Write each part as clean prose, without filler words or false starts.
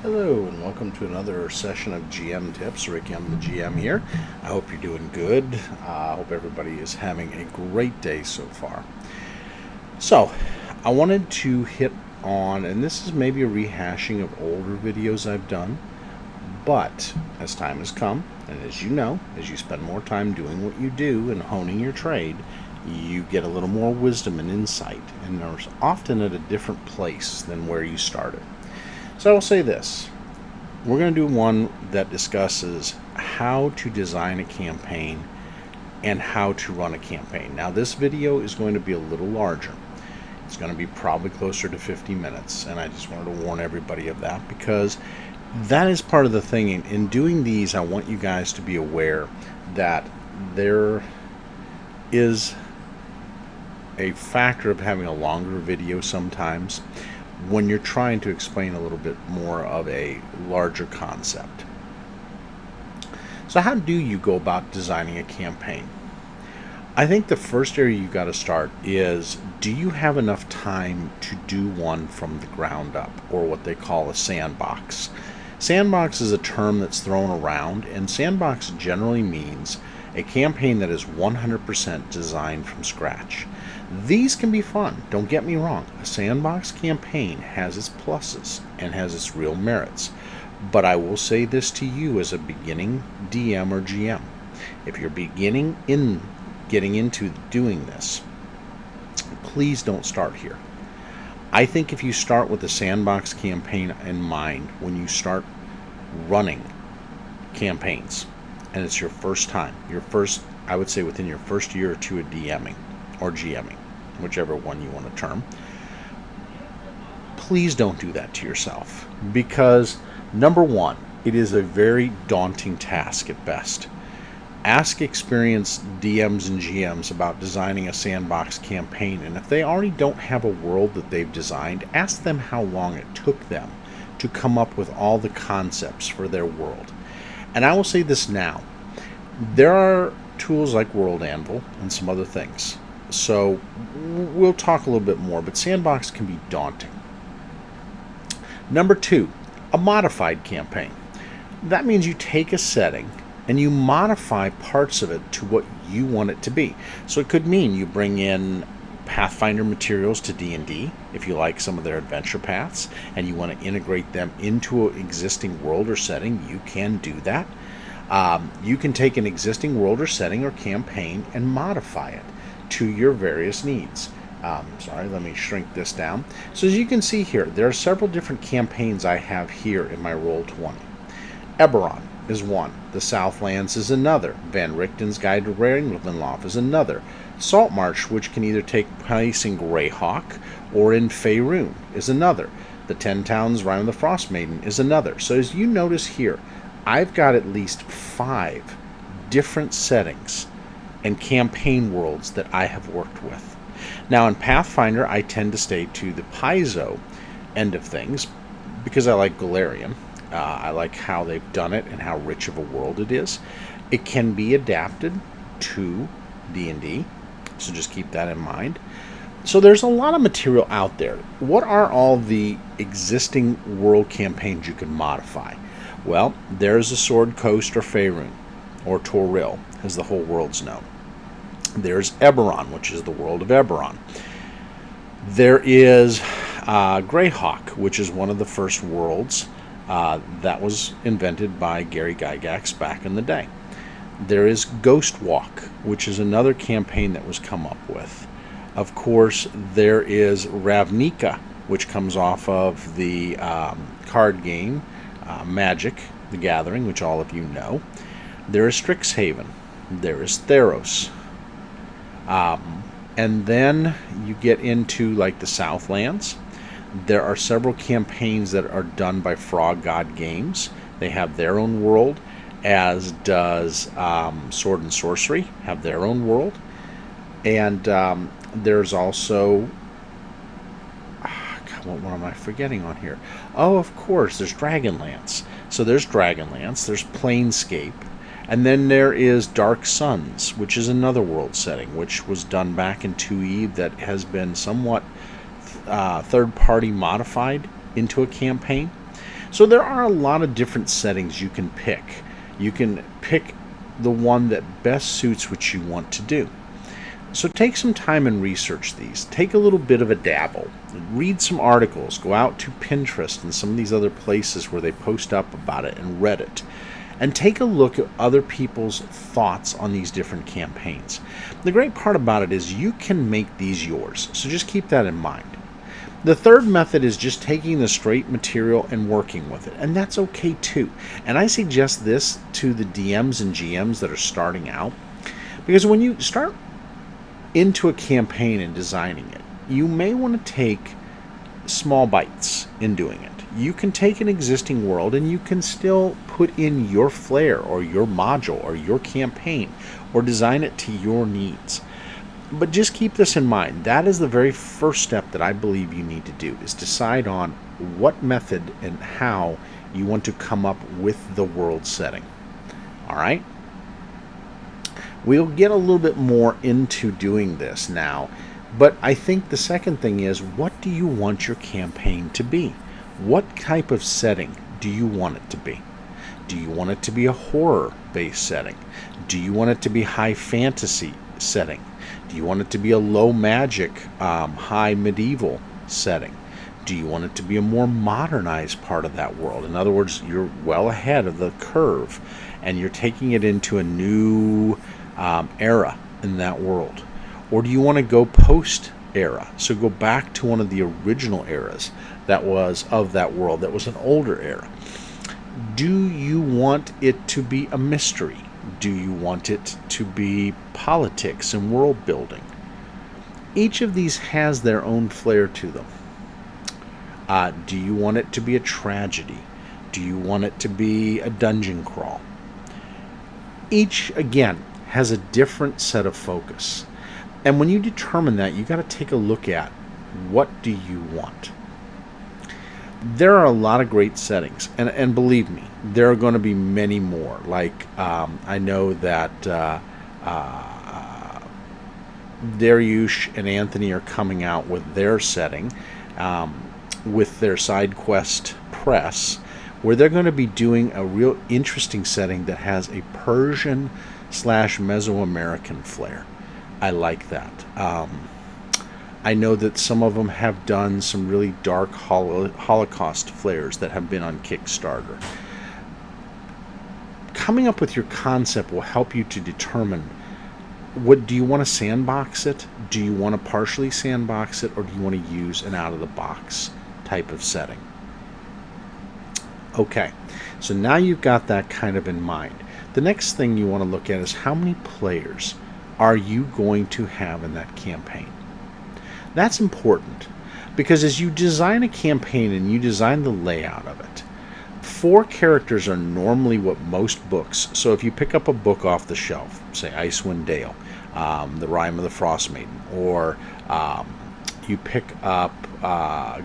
Hello and welcome to another session of GM Tips. Ricky, I'm the GM here. I hope you're doing good. I hope everybody is having a great day so far. So, I wanted to hit on, and this is maybe a rehashing of older videos I've done, but as time has come, and as you know, as you spend more time doing what you do and honing your trade, you get a little more wisdom and insight, and there's often at a different place than where you started. So I'll say this. We're going to do one that discusses how to design a campaign and how to run a campaign. Now this video is going to be a little larger. It's going to be probably closer to 50 minutes, and I just wanted to warn everybody of that because that is part of the thing. In doing these, I want you guys to be aware that there is a factor of having a longer video sometimes when you're trying to explain a little bit more of a larger concept. So how do you go about designing a campaign? I think the first area you got to start is, do you have enough time to do one from the ground up, or what they call a sandbox? Sandbox is a term that's thrown around, and sandbox generally means a campaign that is 100% designed from scratch. These can be fun, don't get me wrong. A sandbox campaign has its pluses and has its real merits. But I will say this to you as a beginning DM or GM. If you're getting into doing this, please don't start here. I think if you start with a sandbox campaign in mind when you start running campaigns, and it's your first time, I would say within your first year or two of DMing or GMing, whichever one you want to term, please don't do that to yourself, because number one, it is a very daunting task at best. Ask experienced DMs and GMs about designing a sandbox campaign, and if they already don't have a world that they've designed, ask them how long it took them to come up with all the concepts for their world. And I will say this now, there are tools like World Anvil and some other things. So we'll talk a little bit more, but sandbox can be daunting. Number two, a modified campaign. That means you take a setting and you modify parts of it to what you want it to be. So it could mean you bring in Pathfinder materials to D&D if you like some of their adventure paths and you want to integrate them into an existing world or setting, you can do that. You can take an existing world or setting or campaign and modify it to your various needs. Sorry, let me shrink this down. So as you can see here, there are several different campaigns I have here in my Roll20. Eberron is one. The Southlands is another. Van Richten's Guide to Ravenloft is another. Saltmarsh, which can either take place in Greyhawk or in Faerun, is another. The Ten Towns Rime of the Frost Maiden is another. So as you notice here, I've got at least 5 different settings and campaign worlds that I have worked with. Now in Pathfinder, I tend to stay to the Paizo end of things because I like Golarion. I like how they've done it and how rich of a world it is. It can be adapted to D&D, so just keep that in mind. So there's a lot of material out there. What are all the existing world campaigns you can modify? Well, there's the Sword Coast or Faerun, or Toril, as the whole world's known. There's Eberron, which is the world of Eberron. There is Greyhawk, which is one of the first worlds that was invented by Gary Gygax back in the day. There is Ghostwalk, which is another campaign that was come up with. Of course, there is Ravnica, which comes off of the card game Magic, the Gathering, which all of you know. There is Strixhaven. There is Theros. And then you get into like the Southlands. There are several campaigns that are done by Frog God Games. They have their own world, as does Sword and Sorcery have their own world. And there's also, God, what am I forgetting on here? Oh, of course, there's Dragonlance. So there's Dragonlance, there's Planescape, and then there is Dark Suns, which is another world setting, which was done back in 2E that has been somewhat third-party modified into a campaign. So there are a lot of different settings you can pick. You can pick the one that best suits what you want to do. So take some time and research these. Take a little bit of a dabble. Read some articles. Go out to Pinterest and some of these other places where they post up about it, and Reddit. And take a look at other people's thoughts on these different campaigns. The great part about it is you can make these yours. So just keep that in mind. The third method is just taking the straight material and working with it, and that's okay too. And I suggest this to the DMs and GMs that are starting out, because when you start into a campaign and designing it, you may want to take small bites in doing it. You can take an existing world and you can still put in your flair or your module or your campaign or design it to your needs. But just keep this in mind. That is the very first step that I believe you need to do, is decide on what method and how you want to come up with the world setting. All right? We'll get a little bit more into doing this now, but I think the second thing is, what do you want your campaign to be? What type of setting do you want it to be? Do you want it to be a horror-based setting? Do you want it to be high fantasy setting? Do you want it to be a low magic, high medieval setting? Do you want it to be a more modernized part of that world? In other words, you're well ahead of the curve and you're taking it into a new era in that world. Or do you want to go post-era? So go back to one of the original eras that was of that world, that was an older era. Do you want it to be a mystery? Do you want it to be politics and world building? Each of these has their own flair to them. Do you want it to be a tragedy? Do you want it to be a dungeon crawl? Each, again, has a different set of focus. And when you determine that, you got to take a look at, what do you want? There are a lot of great settings, and believe me, there are going to be many more. Like, I know that Dariush and Anthony are coming out with their setting, with their Side Quest Press, where they're going to be doing a real interesting setting that has a Persian / Mesoamerican flair. I like that. I know that some of them have done some really dark Holocaust flares that have been on Kickstarter. Coming up with your concept will help you to determine, what do you want to sandbox it? Do you want to partially sandbox it, or do you want to use an out-of-the-box type of setting? Okay, so now you've got that kind of in mind. The next thing you want to look at is, how many players are you going to have in that campaign? That's important, because as you design a campaign and you design the layout of it, 4 characters are normally what most books. So if you pick up a book off the shelf, say Icewind Dale, The Rime of the Frost Maiden, or you pick up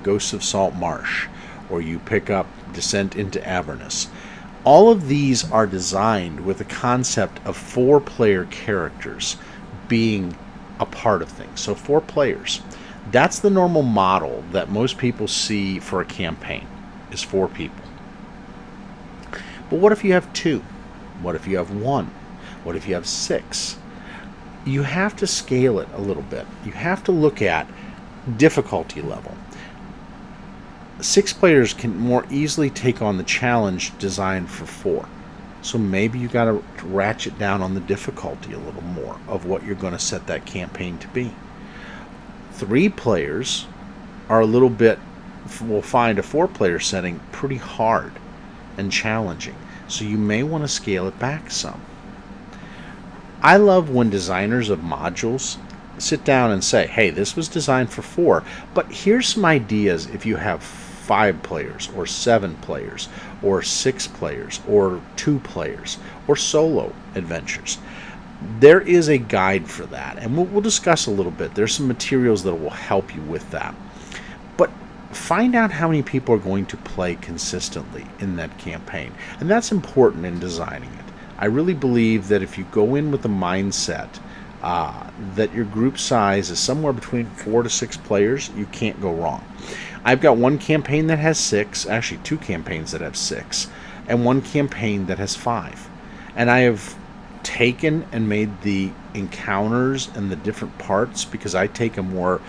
Ghosts of Salt Marsh, or you pick up Descent into Avernus, all of these are designed with the concept of 4 player characters being a part of things. So 4 players. That's the normal model that most people see for a campaign, is 4 people. But what if you have 2? What if you have 1? What if you have 6? You have to scale it a little bit. You have to look at difficulty level. 6 players can more easily take on the challenge designed for 4. So maybe you got to ratchet down on the difficulty a little more of what you're going to set that campaign to be. 3 players are a little bit, will find a 4-player setting pretty hard and challenging. So you may want to scale it back some. I love when designers of modules sit down and say, hey, this was designed for 4, but here's some ideas if you have 5 players, or 7 players, or 6 players, or 2 players, or solo adventures. There is a guide for that, and we'll discuss a little bit. There's some materials that will help you with that. But find out how many people are going to play consistently in that campaign, and that's important in designing it. I really believe that if you go in with the mindset that your group size is somewhere between 4 to 6 players, you can't go wrong. I've got one campaign that has 6, actually 2 campaigns that have 6, and one campaign that has 5. And I have taken and made the encounters and the different parts, because I take a more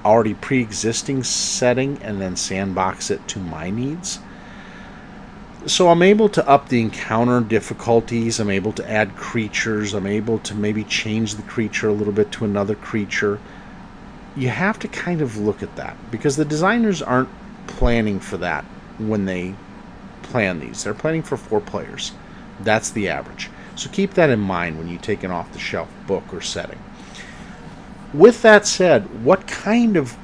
already pre-existing setting and then sandbox it to my needs. So I'm able to up the encounter difficulties, I'm able to add creatures, I'm able to maybe change the creature a little bit to another creature. You have to kind of look at that, because the designers aren't planning for that when they plan these. They're planning for 4 players. That's the average. So keep that in mind when you take an off-the-shelf book or setting. With that said, what kind of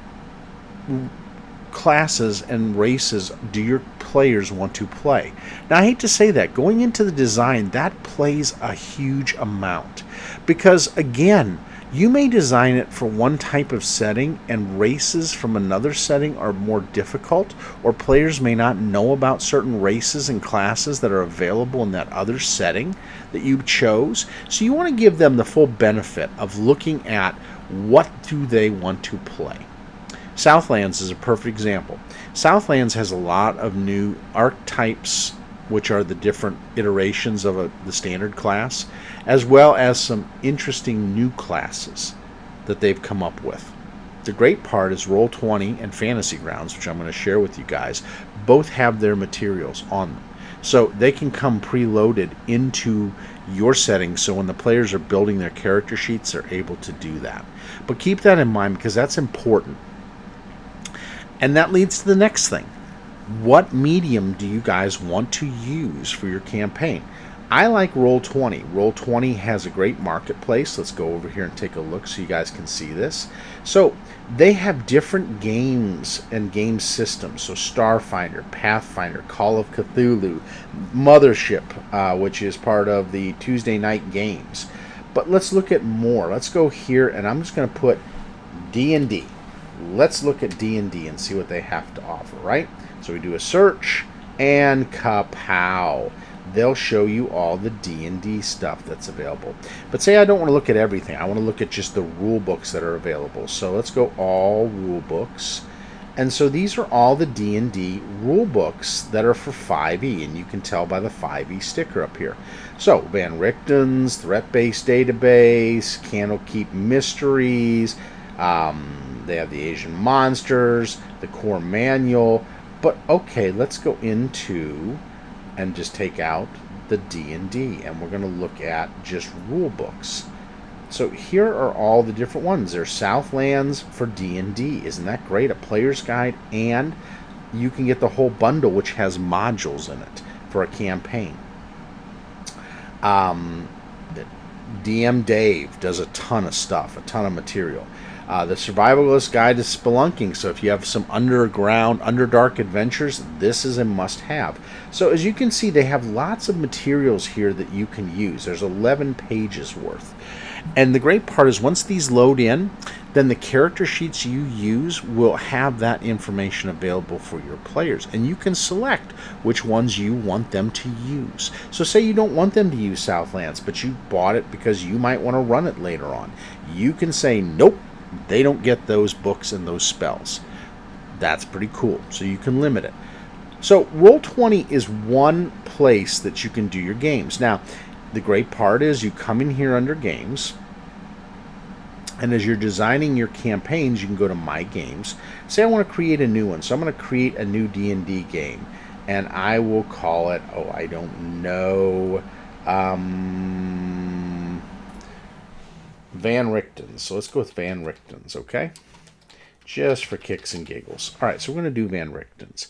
classes and races do your players want to play? Now, I hate to say that. Going into the design, that plays a huge amount. Because, again, you may design it for one type of setting, and races from another setting are more difficult, or players may not know about certain races and classes that are available in that other setting that you chose. So you want to give them the full benefit of looking at what do they want to play. Southlands is a perfect example. Southlands has a lot of new archetypes, which are the different iterations of the standard class, as well as some interesting new classes that they've come up with. The great part is Roll20 and Fantasy Grounds, which I'm going to share with you guys, both have their materials on them. So they can come preloaded into your settings, so when the players are building their character sheets, they're able to do that. But keep that in mind, because that's important. And that leads to the next thing. What medium do you guys want to use for your campaign? I like Roll20. Roll20 has a great marketplace. Let's go over here and take a look so you guys can see this. So they have different games and game systems. So Starfinder, Pathfinder, Call of Cthulhu, Mothership, which is part of the Tuesday night games. But let's look at more. Let's go here, and I'm just going to put D&D. Let's look at D&D and see what they have to offer, right? So we do a search, and kapow! They'll show you all the D&D stuff that's available. But say I don't want to look at everything. I want to look at just the rule books that are available. So let's go all rule books. And so these are all the D&D rule books that are for 5e, and you can tell by the 5e sticker up here. So Van Richten's Threat-Based Database, Candlekeep Mysteries, they have the Asian Monsters, the core manual. But okay, let's go into and just take out the D&D, and we're going to look at just rule books. So here are all the different ones. There's Southlands for D&D. Isn't that great? A player's guide, and you can get the whole bundle, which has modules in it for a campaign. DM Dave does a ton of stuff, a ton of material. The Survivalist Guide to Spelunking. So if you have some underground, underdark adventures, this is a must-have. So as you can see, they have lots of materials here that you can use. There's 11 pages worth. And the great part is once these load in, then the character sheets you use will have that information available for your players. And you can select which ones you want them to use. So say you don't want them to use Southlands, but you bought it because you might want to run it later on. You can say, nope, they don't get those books and those spells. That's pretty cool. So you can limit it. So Roll20 is one place that you can do your games. Now, the great part is you come in here under games, and as you're designing your campaigns, you can go to My Games. Say I want to create a new one. So I'm going to create a new D&D game, and I will call it, oh, I don't know, Van Richten's. So let's go with Van Richten's, okay? Just for kicks and giggles. All right, so we're going to do Van Richten's.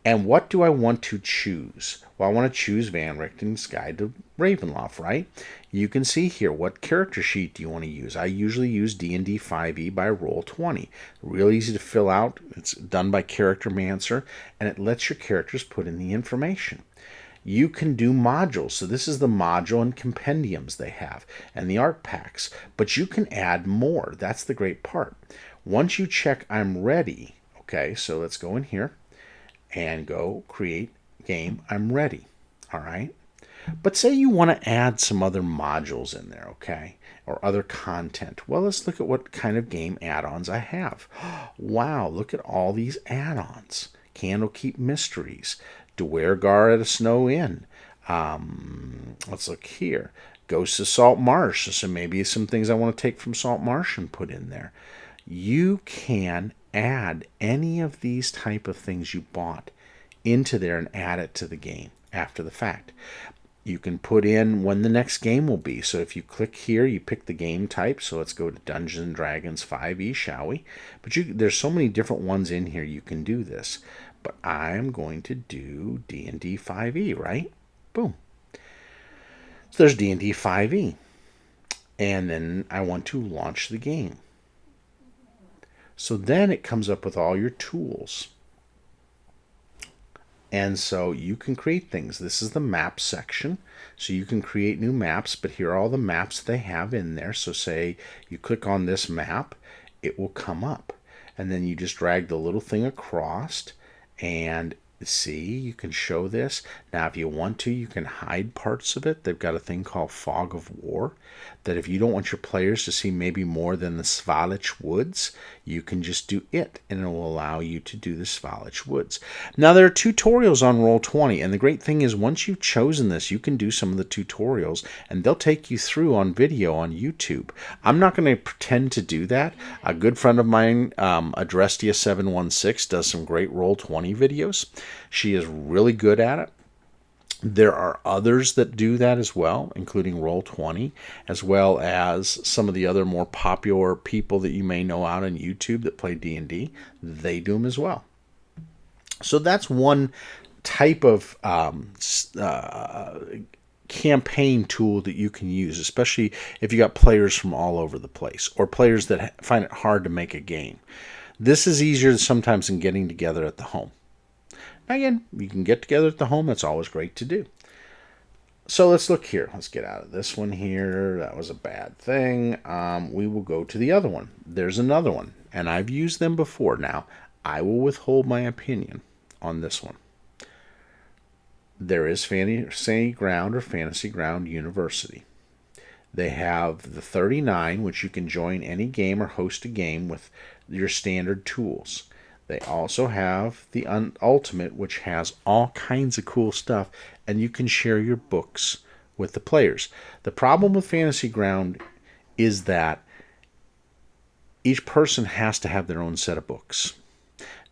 And what do I want to choose? Well, I want to choose Van Richten's Guide to Ravenloft, right? You can see here, what character sheet do you want to use? I usually use D&D 5e by Roll20. Real easy to fill out. It's done by Charactermancer, and it lets your characters put in the information. You can do modules. So this is the module and compendiums they have, and the art packs. But you can add more. That's the great part. Once you check I'm ready, okay, so let's go in here and go create game, I'm ready. All right. But say you want to add some other modules in there, okay? Or other content. Well, let's look at what kind of game add-ons I have. Wow, look at all these add-ons. Candlekeep Mysteries, Duergar at a Snow Inn. Let's look here. Ghosts of Salt Marsh. So maybe some things I want to take from Salt Marsh and put in there. You can add any of these type of things you bought into there and add it to the game after the fact. You can put in when the next game will be. So if you click here, you pick the game type. So let's go to Dungeons and Dragons 5e, shall we? But there's so many different ones in here you can do this. But I'm going to do D&D 5e, right? Boom. So there's D&D 5e. And then I want to launch the game. So then it comes up with all your tools. And so you can create things. This is the map section. So you can create new maps, but here are all the maps they have in there. So say you click on this map, it will come up. And then you just drag the little thing across and see, you can show this. Now, if you want to, you can hide parts of it. They've got a thing called Fog of War, that if you don't want your players to see maybe more than the Svalich Woods, you can just do it, and it will allow you to do the Svalich Woods. Now, there are tutorials on Roll20, and the great thing is once you've chosen this, you can do some of the tutorials, and they'll take you through on video on YouTube. I'm not going to pretend to do that. A good friend of mine, Adrestia716, does some great Roll20 videos. She is really good at it. There are others that do that as well, including Roll20, as well as some of the other more popular people that you may know out on YouTube that play D&D. They do them as well. So that's one type of campaign tool that you can use, especially if you got players from all over the place or players that find it hard to make a game. This is easier sometimes than getting together at the home. Again, you can get together at the home. That's always great to do. So let's look here. Let's get out of this one here. That was a bad thing. We will go to the other one. There's another one, and I've used them before. Now, I will withhold my opinion on this one. There is Fantasy Ground or Fantasy Ground University. They have the 39, which you can join any game or host a game with your standard tools. They also have the Ultimate, which has all kinds of cool stuff, and you can share your books with the players. The problem with Fantasy Ground is that each person has to have their own set of books.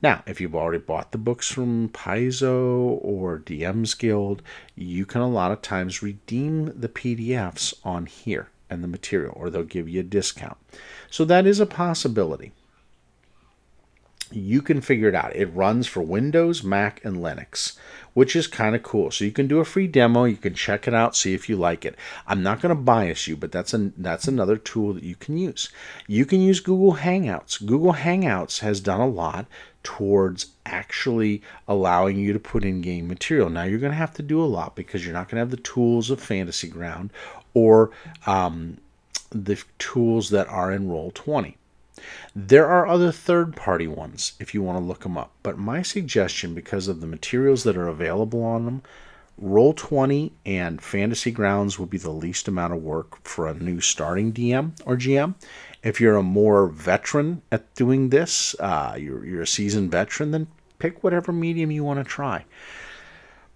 Now, if you've already bought the books from Paizo or DM's Guild, you can a lot of times redeem the PDFs on here and the material, or they'll give you a discount. So that is a possibility. You can figure it out. It runs for Windows, Mac, and Linux, which is kind of cool. So you can do a free demo. You can check it out, see if you like it. I'm not going to bias you, but that's another tool that you can use. You can use Google Hangouts. Google Hangouts has done a lot towards actually allowing you to put in game material. Now, you're going to have to do a lot because you're not going to have the tools of Fantasy Ground or the tools that are in Roll20. There are other third-party ones if you want to look them up. But my suggestion, because of the materials that are available on them, Roll20 and Fantasy Grounds will be the least amount of work for a new starting DM or GM. If you're a more veteran at doing this, you're a seasoned veteran, then pick whatever medium you want to try.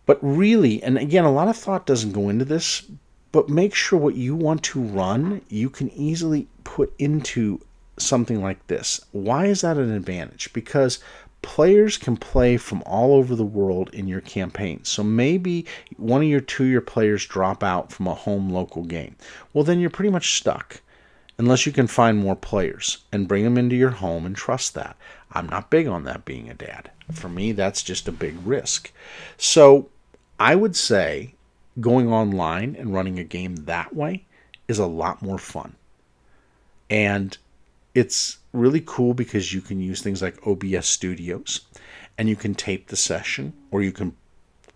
But really, and again, a lot of thought doesn't go into this, but make sure what you want to run, you can easily put into something like this. Why is that an advantage? Because players can play from all over the world in your campaign. So maybe one of your two-year players drop out from a home local game. Well, then you're pretty much stuck unless you can find more players and bring them into your home and trust that. I'm not big on that being a dad. For me, that's just a big risk. So I would say going online and running a game that way is a lot more fun. And it's really cool because you can use things like OBS Studios, and you can tape the session, or you can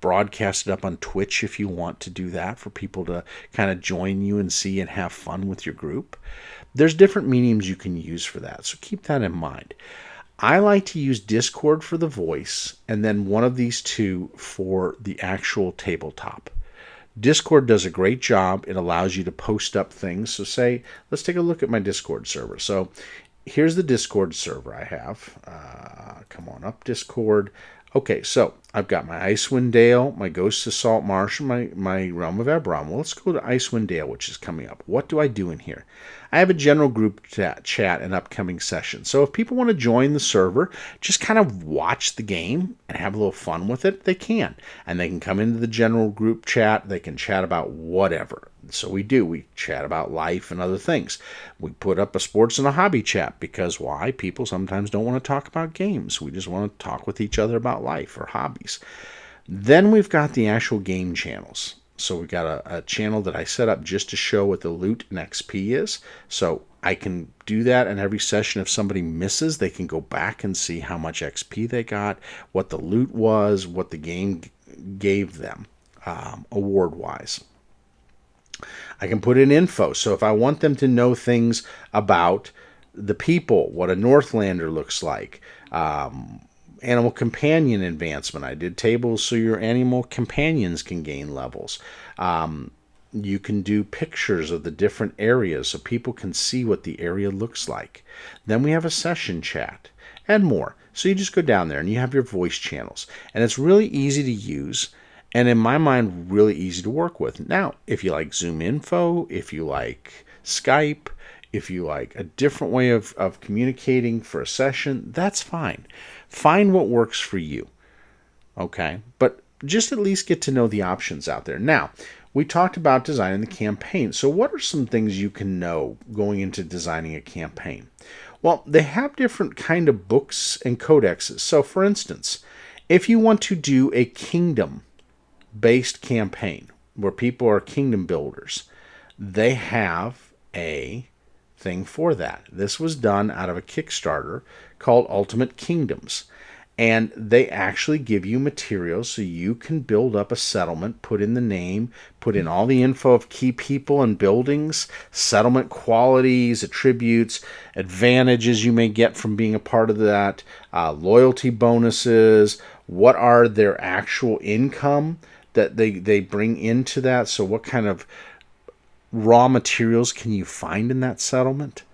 broadcast it up on Twitch if you want to do that for people to kind of join you and see and have fun with your group. There's different mediums you can use for that, so keep that in mind. I like to use Discord for the voice, and then one of these two for the actual tabletop. Discord does a great job. It allows you to post up things. So say, let's take a look at my Discord server. So here's the Discord server I have. Come on up, Discord. Okay, so I've got my Icewind Dale, my Ghosts of Salt Marsh, and my Realm of Eberron. Well, let's go to Icewind Dale, which is coming up. What do I do in here? I have a general group chat and upcoming sessions. So if people want to join the server, just kind of watch the game and have a little fun with it, they can. And they can come into the general group chat. They can chat about whatever. So we do. We chat about life and other things. We put up a sports and a hobby chat because why? People sometimes don't want to talk about games. We just want to talk with each other about life or hobbies. Then we've got the actual game channels. So we've got a channel that I set up just to show what the loot and XP is. So I can do that, and every session, if somebody misses, they can go back and see how much XP they got, what the loot was, what the game gave them award-wise. I can put in info. So if I want them to know things about the people, what a Northlander looks like, animal companion advancement. I did tables so your animal companions can gain levels. You can do pictures of the different areas so people can see what the area looks like. Then we have a session chat and more. So you just go down there and you have your voice channels. And it's really easy to use. And in my mind, really easy to work with. Now, if you like Zoom Info, if you like Skype, if you like a different way of communicating for a session, that's fine. Find what works for you. Okay? But just at least get to know the options out there. Now, we talked about designing the campaign. So what are some things you can know going into designing a campaign? Well, they have different kind of books and codexes. So for instance, if you want to do a kingdom-based campaign where people are kingdom builders, they have a thing for that. This was done out of a Kickstarter called Ultimate Kingdoms. And they actually give you materials so you can build up a settlement, put in the name, put in all the info of key people and buildings, settlement qualities, attributes, advantages you may get from being a part of that, loyalty bonuses, what are their actual income that they bring into that. So what kind of raw materials can you find in that settlement?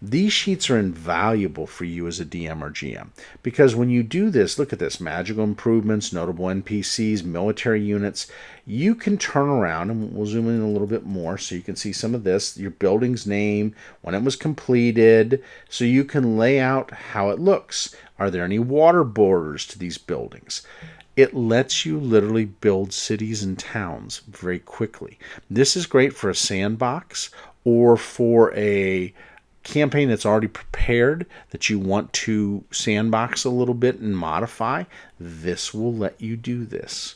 These sheets are invaluable for you as a DM or GM because when you do this, look at this, magical improvements, notable NPCs, military units, you can turn around, and we'll zoom in a little bit more so you can see some of this, your building's name, when it was completed, so you can lay out how it looks. Are there any water borders to these buildings? It lets you literally build cities and towns very quickly. This is great for a sandbox or for a campaign that's already prepared that you want to sandbox a little bit and modify. This will let you do this.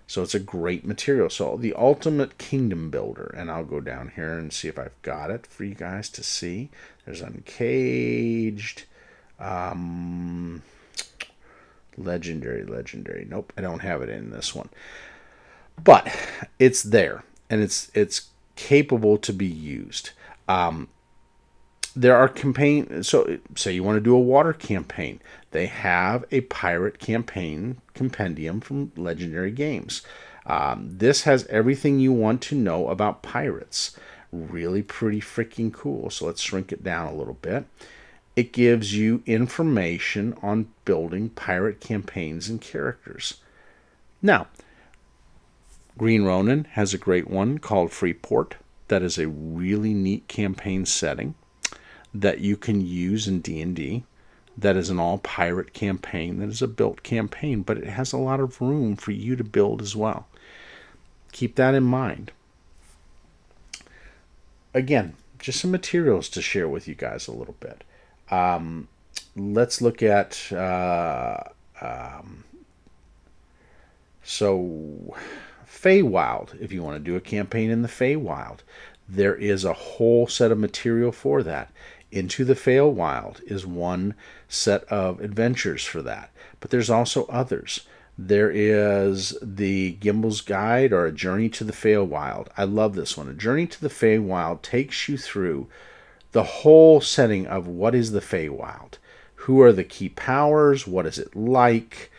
So it's a great material. So the Ultimate Kingdom Builder, and I'll go down here and see if I've got it for you guys to see. There's Uncaged. Legendary. Nope, I don't have it in this one. But it's there, and it's capable to be used. There are campaigns, so say you want to do a water campaign. They have a pirate campaign compendium from Legendary Games. This has everything you want to know about pirates. Really pretty freaking cool. So let's shrink it down a little bit. It gives you information on building pirate campaigns and characters. Now, Green Ronin has a great one called Freeport. That is a really neat campaign setting that you can use in D&D. That is an all-pirate campaign. That is a built campaign, but it has a lot of room for you to build as well. Keep that in mind. Again, just some materials to share with you guys a little bit. Let's look at so Feywild. If you want to do a campaign in the Feywild, there is a whole set of material for that. Into the Feywild is one set of adventures for that, but there's also others. There is the Gimbel's Guide or A Journey to the Feywild. I love this one. A Journey to the Feywild takes you through the whole setting of what is the Feywild. Who are the key powers? What is it like?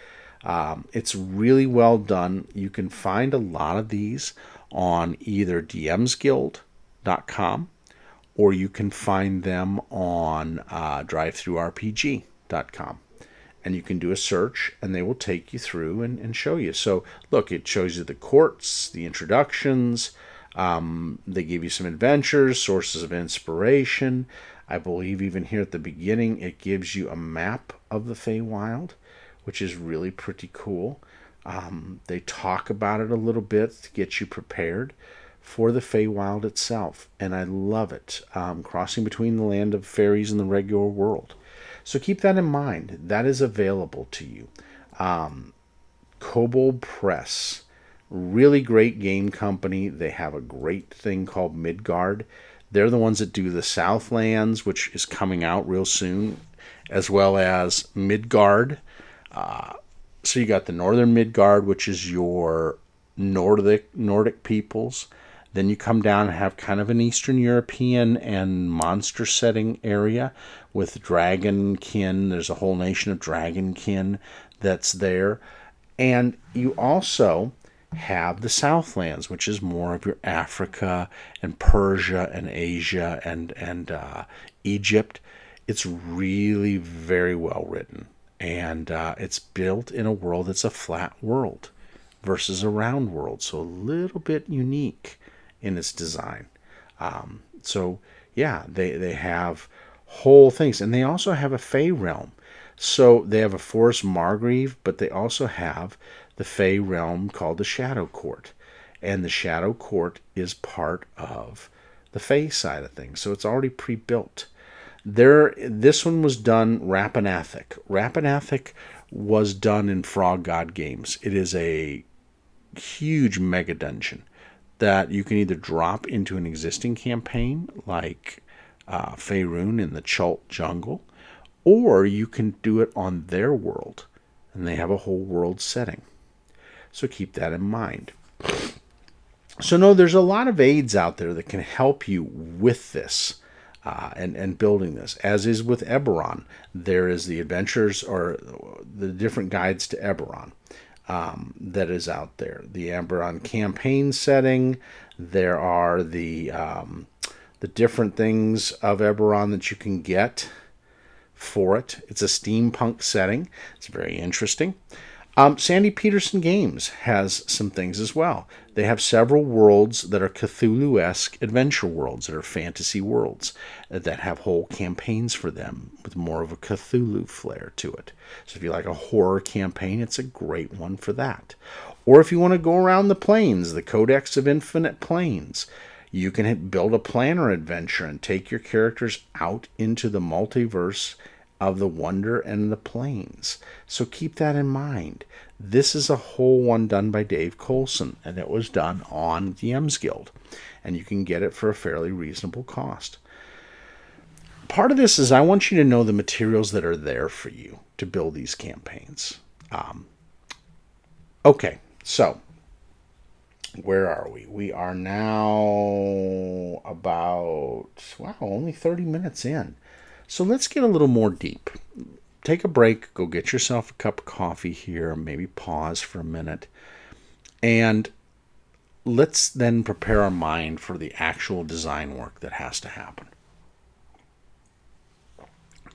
It's really well done. You can find a lot of these on either dmsguild.com or you can find them on drivethrurpg.com. And you can do a search and they will take you through and show you. So, look, it shows you the courts, the introductions. They give you some adventures, sources of inspiration. I believe even here at the beginning, it gives you a map of the Feywild, which is really pretty cool. They talk about it a little bit to get you prepared for the Feywild itself, and I love it. Crossing between the land of fairies and the regular world. So keep that in mind. That is available to you. Kobold Press, really great game company. They have a great thing called Midgard. They're the ones that do the Southlands, which is coming out real soon, as well as Midgard. So you got the Northern Midgard, which is your Nordic peoples. Then you come down and have kind of an Eastern European and monster setting area with dragonkin. There's a whole nation of dragonkin that's there. And you also have the Southlands, which is more of your Africa and Persia and Asia and Egypt. It's really very well written. And it's built in a world that's a flat world versus a round world. So a little bit unique in its design. So yeah, they have whole things. And they also have a Fey realm. So they have a Forest Margrave, but they also have the Fey realm called the Shadow Court. And the Shadow Court is part of the Fey side of things. So it's already pre-built. This one was done Rappanathic. Rappanathic was done in Frog God Games. It is a huge mega dungeon that you can either drop into an existing campaign like Faerun in the Chult Jungle, or you can do it on their world, and they have a whole world setting. So keep that in mind. So no, there's a lot of aids out there that can help you with this and building this. As is with Eberron, there is the adventures or the different guides to Eberron that is out there. The Eberron campaign setting. There are the different things of Eberron that you can get for it. It's a steampunk setting. It's very interesting. Sandy Peterson Games has some things as well. They have several worlds that are Cthulhu-esque adventure worlds, that are fantasy worlds, that have whole campaigns for them with more of a Cthulhu flair to it. So if you like a horror campaign, it's a great one for that. Or if you want to go around the planes, the Codex of Infinite Planes, you can build a planner adventure and take your characters out into the multiverse of the wonder and the planes. So keep that in mind. This is a whole one done by Dave Colson, and it was done on DM's Guild, and you can get it for a fairly reasonable cost. Part of this is I want you to know the materials that are there for you to build these campaigns. Okay, so where are we? We are now about, only 30 minutes in. So let's get a little more deep. Take a break, go get yourself a cup of coffee here, maybe pause for a minute, and let's then prepare our mind for the actual design work that has to happen.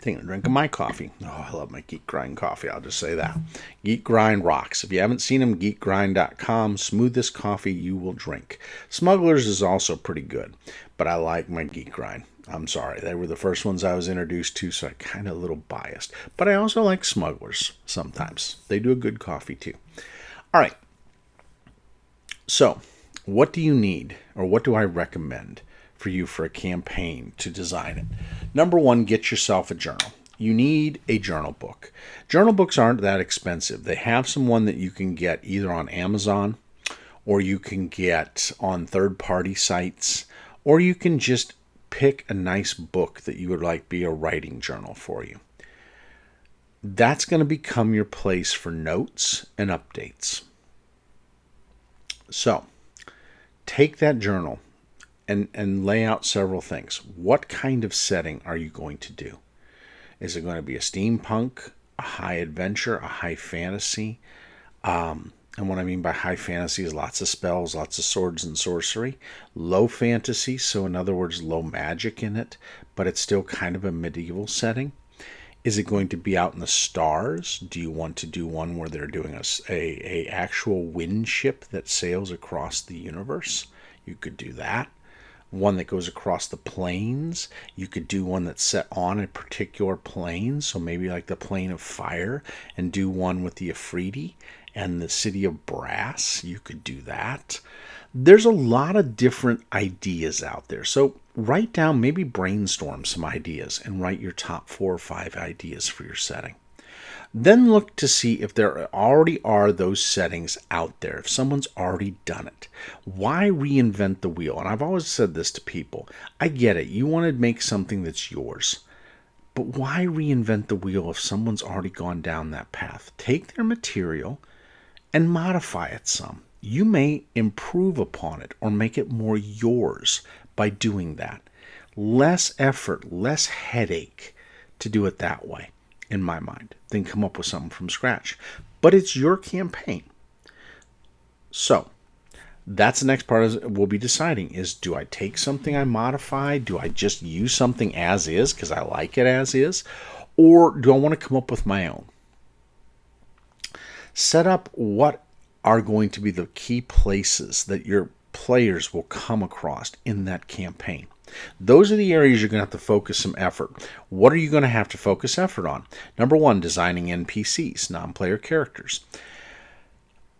Taking a drink of my coffee. Oh, I love my Geek Grind coffee. I'll just say that. Geek Grind rocks. If you haven't seen them, geekgrind.com. Smoothest coffee you will drink. Smuggler's is also pretty good, but I like my Geek Grind. I'm sorry. They were the first ones I was introduced to, so I kind of a little biased. But I also like Smugglers sometimes. They do a good coffee too. All right. So, what do you need, or what do I recommend for you for a campaign to design it? Number one, get yourself a journal. You need a journal book. Journal books aren't that expensive. They have one that you can get either on Amazon, or you can get on third-party sites, or you can just pick a nice book that you would like be a writing journal for you. That's going to become your place for notes and updates. So, take that journal and lay out several things. What kind of setting are you going to do? Is it going to be a steampunk a high adventure, a high fantasy. And what I mean by high fantasy is lots of spells, lots of swords and sorcery. Low fantasy, so in other words, low magic in it, but it's still kind of a medieval setting. Is it going to be out in the stars? Do you want to do one where they're doing a actual wind ship that sails across the universe? You could do that. One that goes across the plains. You could do one that's set on a particular plane, so maybe like the plane of fire, and do one with the Afridi and the city of brass. You could do that. There's a lot of different ideas out there. So write down, maybe brainstorm some ideas and write your top 4 or 5 ideas for your setting. Then look to see if there already are those settings out there, if someone's already done it. Why reinvent the wheel? And I've always said this to people. I get it. You want to make something that's yours. But why reinvent the wheel if someone's already gone down that path? Take their material and modify it some. You may improve upon it or make it more yours by doing that. Less effort, less headache to do it that way, in my mind, than come up with something from scratch. But it's your campaign. So, that's the next part we'll be deciding is, do I take something I modify? Do I just use something as is because I like it as is? Or do I want to come up with my own? Set up what are going to be the key places that your players will come across in that campaign. Those are the areas you're going to have to focus some effort. What are you going to have to focus effort on? Number 1, designing NPCs, non-player characters.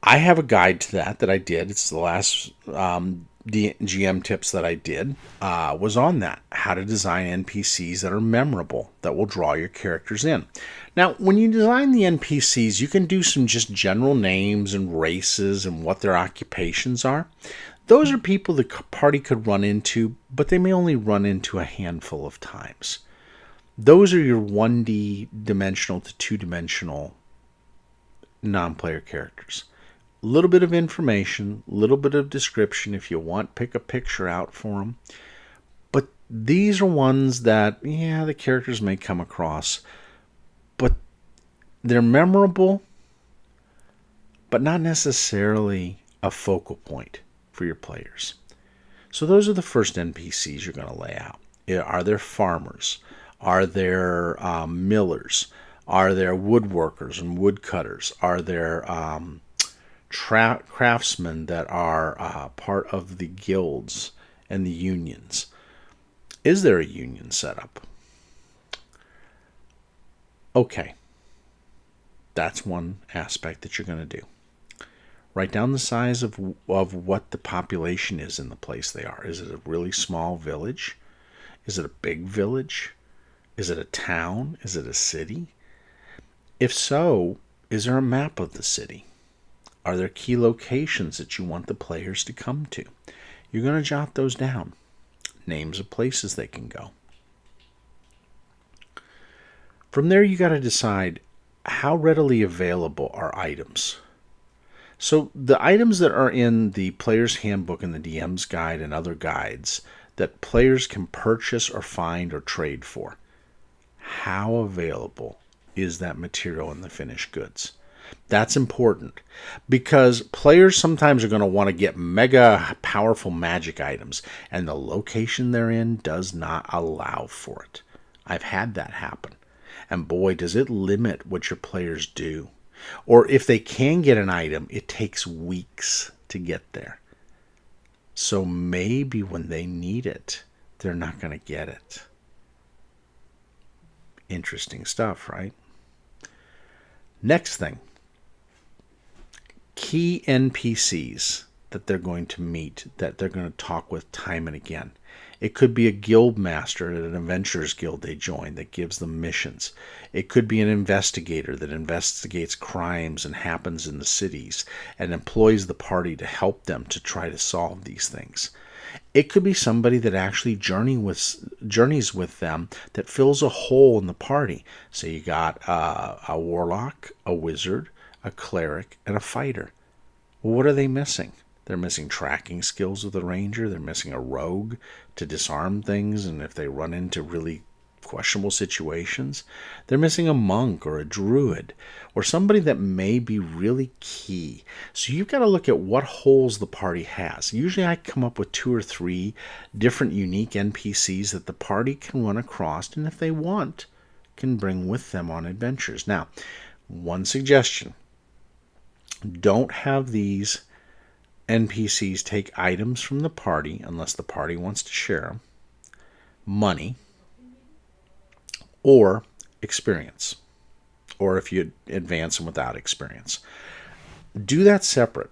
I have a guide to that I did. It's the last GM tips that I did was on that. How to design NPCs that are memorable, that will draw your characters in. Now, when you design the NPCs, you can do some just general names and races and what their occupations are. Those are people the party could run into, but they may only run into a handful of times. Those are your 1D dimensional to 2-dimensional non-player characters. A little bit of information, a little bit of description if you want. Pick a picture out for them. But these are ones that, the characters may come across, but they're memorable, but not necessarily a focal point for your players. So those are the first NPCs you're going to lay out. Are there farmers? Are there millers? Are there woodworkers and woodcutters? Are there craftsmen that are part of the guilds and the unions? Is there a union set up? Okay. That's one aspect that you're going to do. Write down the size of what the population is in the place they are. Is it a really small village? Is it a big village? Is it a town? Is it a city? If so, is there a map of the city? Are there key locations that you want the players to come to? You're going to jot those down. Names of places they can go. From there, you got to decide how readily available are items. So the items that are in the Player's Handbook and the DM's Guide and other guides that players can purchase or find or trade for, how available is that material in the finished goods? That's important because players sometimes are going to want to get mega powerful magic items, and the location they're in does not allow for it. I've had that happen. And boy, does it limit what your players do. Or if they can get an item, it takes weeks to get there. So maybe when they need it, they're not going to get it. Interesting stuff, right? Next thing. Key NPCs that they're going to meet, that they're going to talk with time and again. It could be a guild master at an adventurers guild they join that gives them missions. It could be an investigator that investigates crimes and happens in the cities and employs the party to help them to try to solve these things. It could be somebody that actually journeys with them that fills a hole in the party. So you got a warlock, a wizard, a cleric, and a fighter. Well, what are they missing? They're missing tracking skills with the ranger. They're missing a rogue to disarm things, and if they run into really questionable situations. They're missing a monk or a druid or somebody that may be really key. So you've got to look at what holes the party has. Usually I come up with 2 or 3 different unique NPCs that the party can run across, and if they want, can bring with them on adventures. Now, one suggestion: don't have these NPCs take items from the party unless the party wants to share them, money, or experience, or if you advance them without experience. Do that separate.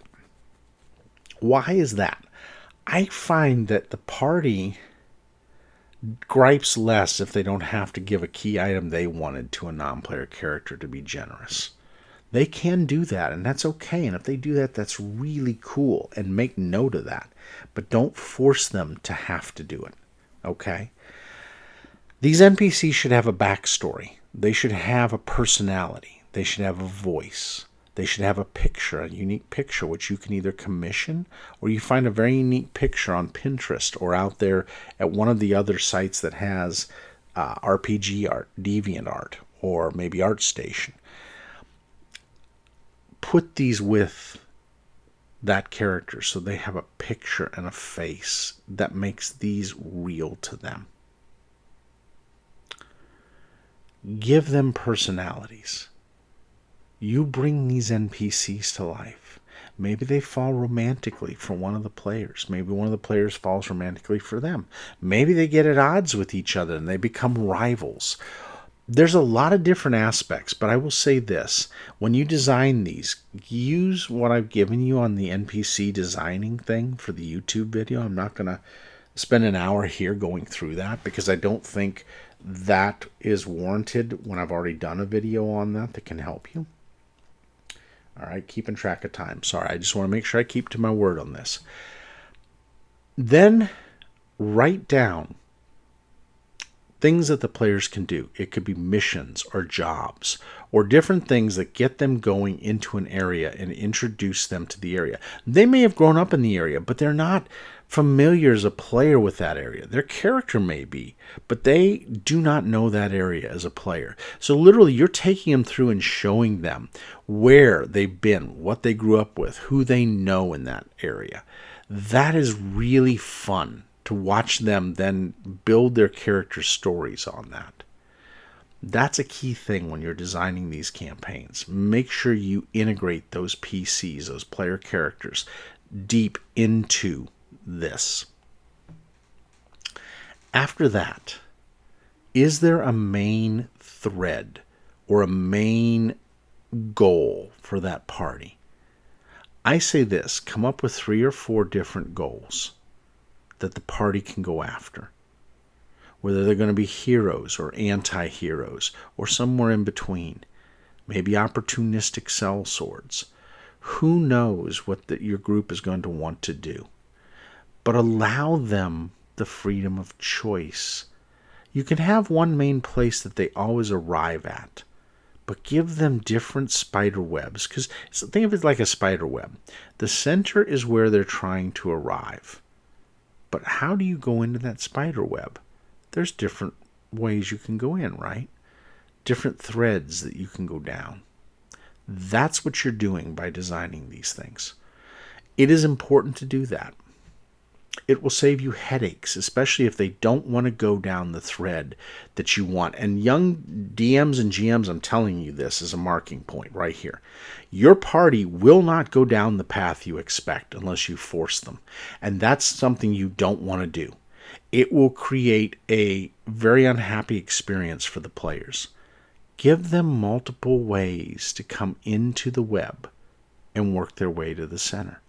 Why is that? I find that the party gripes less if they don't have to give a key item they wanted to a non-player character to be generous. They can do that, and that's okay. And if they do that, that's really cool, and make note of that. But don't force them to have to do it, okay? These NPCs should have a backstory. They should have a personality. They should have a voice. They should have a picture, a unique picture, which you can either commission or you find a very unique picture on Pinterest or out there at one of the other sites that has RPG art, DeviantArt, or maybe ArtStation. Put these with that character so they have a picture and a face that makes these real to them. Give them personalities. You bring these NPCs to life. Maybe they fall romantically for one of the players. Maybe one of the players falls romantically for them. Maybe they get at odds with each other and they become rivals. There's a lot of different aspects, but I will say this. When you design these, use what I've given you on the NPC designing thing for the YouTube video. I'm not going to spend an hour here going through that because I don't think that is warranted when I've already done a video on that can help you. All right, keeping track of time. Sorry, I just want to make sure I keep to my word on this. Then write down things that the players can do. It could be missions or jobs or different things that get them going into an area and introduce them to the area. They may have grown up in the area, but they're not familiar as a player with that area. Their character may be, but they do not know that area as a player. So literally you're taking them through and showing them where they've been, what they grew up with, who they know in that area. That is really fun to watch them then build their character stories on that. That's a key thing when you're designing these campaigns. Make sure you integrate those PCs, those player characters, deep into this. After that, is there a main thread or a main goal for that party? I say this: come up with 3 or 4 different goals that the party can go after. Whether they're going to be heroes or anti-heroes or somewhere in between. Maybe opportunistic sellswords. Who knows what your group is going to want to do. But allow them the freedom of choice. You can have one main place that they always arrive at, but give them different spider webs. Because think of it like a spider web. The center is where they're trying to arrive. But how do you go into that spider web? There's different ways you can go in, right? Different threads that you can go down. That's what you're doing by designing these things. It is important to do that. It will save you headaches, especially if they don't want to go down the thread that you want. And young DMs and GMs, I'm telling you this as a marking point right here. Your party will not go down the path you expect unless you force them. And that's something you don't want to do. It will create a very unhappy experience for the players. Give them multiple ways to come into the web and work their way to the center.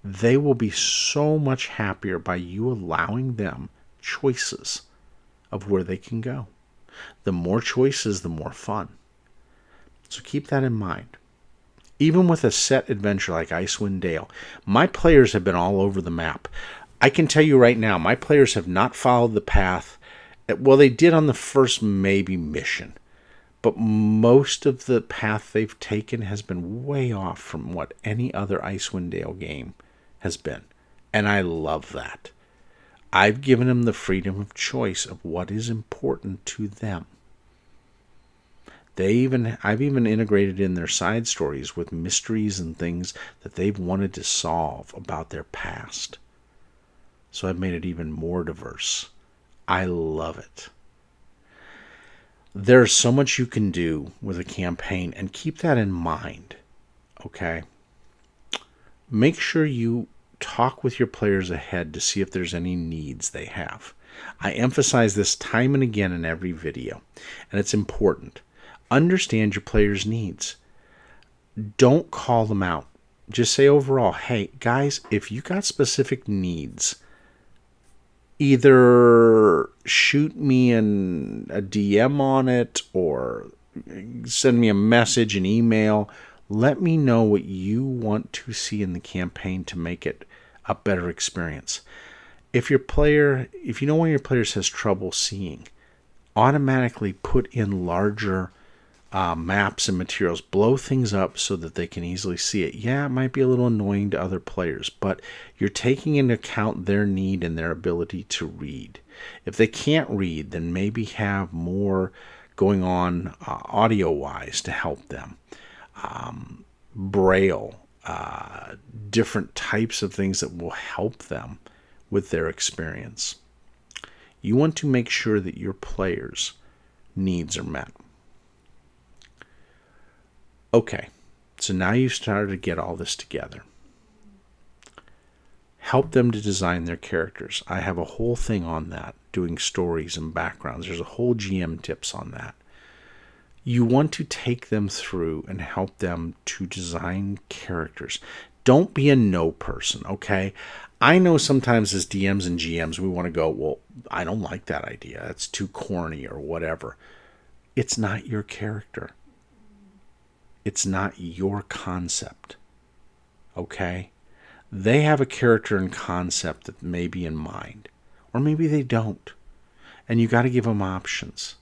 They will be so much happier by you allowing them choices of where they can go. The more choices, the more fun. So keep that in mind. Even with a set adventure like Icewind Dale, my players have been all over the map. I can tell you right now, my players have not followed the path. Well, they did on the first maybe mission. But most of the path they've taken has been way off from what any other Icewind Dale game has been. And I love that. I've given them the freedom of choice of what is important to them. I've even integrated in their side stories with mysteries and things that they've wanted to solve about their past. So I've made it even more diverse. I love it. There's so much you can do with a campaign, and keep that in mind. Okay? Make sure you talk with your players ahead to see if there's any needs they have. I emphasize this time and again in every video, and it's important. Understand your players' needs. Don't call them out. Just say overall, hey, guys, if you got specific needs, either shoot me a DM on it or send me a message, an email. Let me know what you want to see in the campaign to make it a better experience. If you know one of your players has trouble seeing, automatically put in larger maps and materials, blow things up so that they can easily see it. Yeah, it might be a little annoying to other players, but you're taking into account their need and their ability to read. If they can't read, then maybe have more going on audio-wise to help them. Braille, different types of things that will help them with their experience. You want to make sure that your players' needs are met. Okay, so now you've started to get all this together. Help them to design their characters. I have a whole thing on that, doing stories and backgrounds. There's a whole GM tips on that. You want to take them through and help them to design characters. Don't be a no person, okay? I know sometimes as DMs and GMs, we want to go, well, I don't like that idea. It's too corny or whatever. It's not your character. It's not your concept, okay? They have a character and concept that may be in mind, or maybe they don't, and you got to give them options.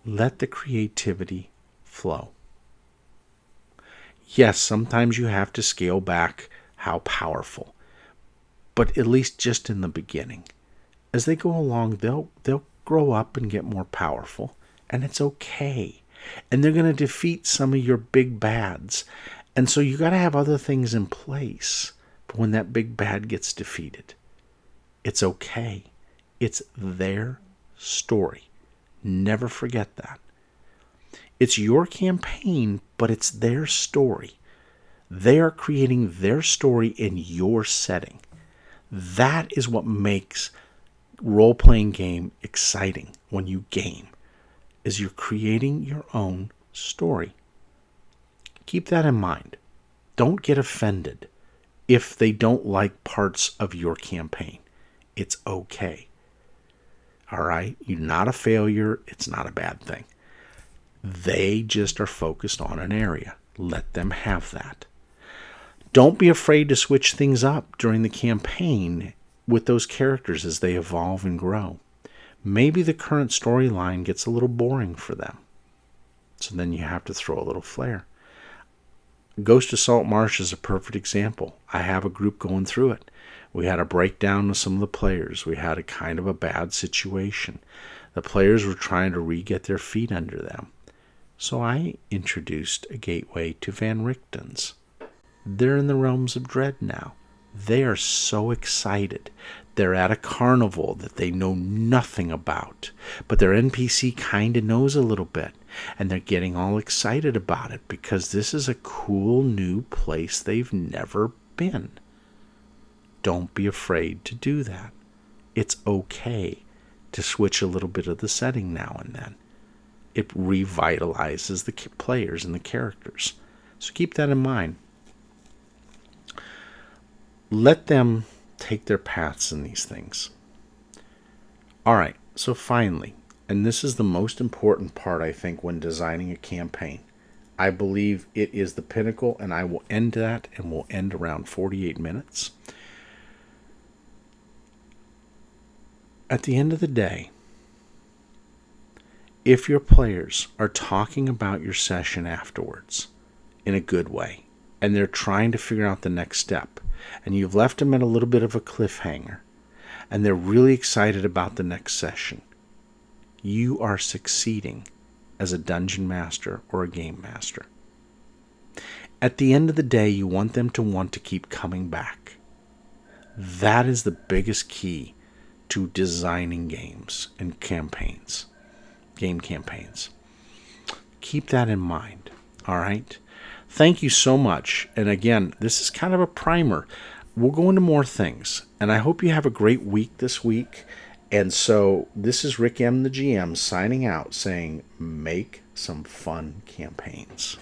Let the creativity flow. Yes, sometimes you have to scale back how powerful, but at least just in the beginning. As they go along, they'll grow up and get more powerful, and it's okay. And they're going to defeat some of your big bads. And so you got to have other things in place for when that big bad gets defeated. It's okay. It's their story. Never forget that. It's your campaign, but it's their story. They are creating their story in your setting. That is what makes role-playing game exciting when you game. Is you're creating your own story. Keep that in mind. Don't get offended if they don't like parts of your campaign. It's okay. All right? You're not a failure. It's not a bad thing. They just are focused on an area. Let them have that. Don't be afraid to switch things up during the campaign with those characters as they evolve and grow. Maybe the current storyline gets a little boring for them. So then you have to throw a little flair. Ghost of Salt Marsh is a perfect example. I have a group going through it. We had a breakdown with some of the players. We had a kind of a bad situation. The players were trying to re-get their feet under them. So I introduced a gateway to Van Richten's. They're in the realms of dread now. They are so excited. They're at a carnival that they know nothing about, but their NPC kind of knows a little bit, and they're getting all excited about it because this is a cool new place they've never been. Don't be afraid to do that. It's okay to switch a little bit of the setting now and then. It revitalizes the players and the characters. So keep that in mind. Let them take their paths in these things. All right, so finally, and this is the most important part, I think, when designing a campaign. I believe it is the pinnacle, and I will end that, and we'll end around 48 minutes. At the end of the day, if your players are talking about your session afterwards in a good way, and they're trying to figure out the next step, and you've left them at a little bit of a cliffhanger, and they're really excited about the next session, you are succeeding as a dungeon master or a game master. At the end of the day, you want them to want to keep coming back. That is the biggest key to designing games and campaigns, game campaigns. Keep that in mind, all right? Thank you so much. And again, this is kind of a primer. We'll go into more things, and I hope you have a great week this week. And so this is Rick M., the GM, signing out saying, make some fun campaigns.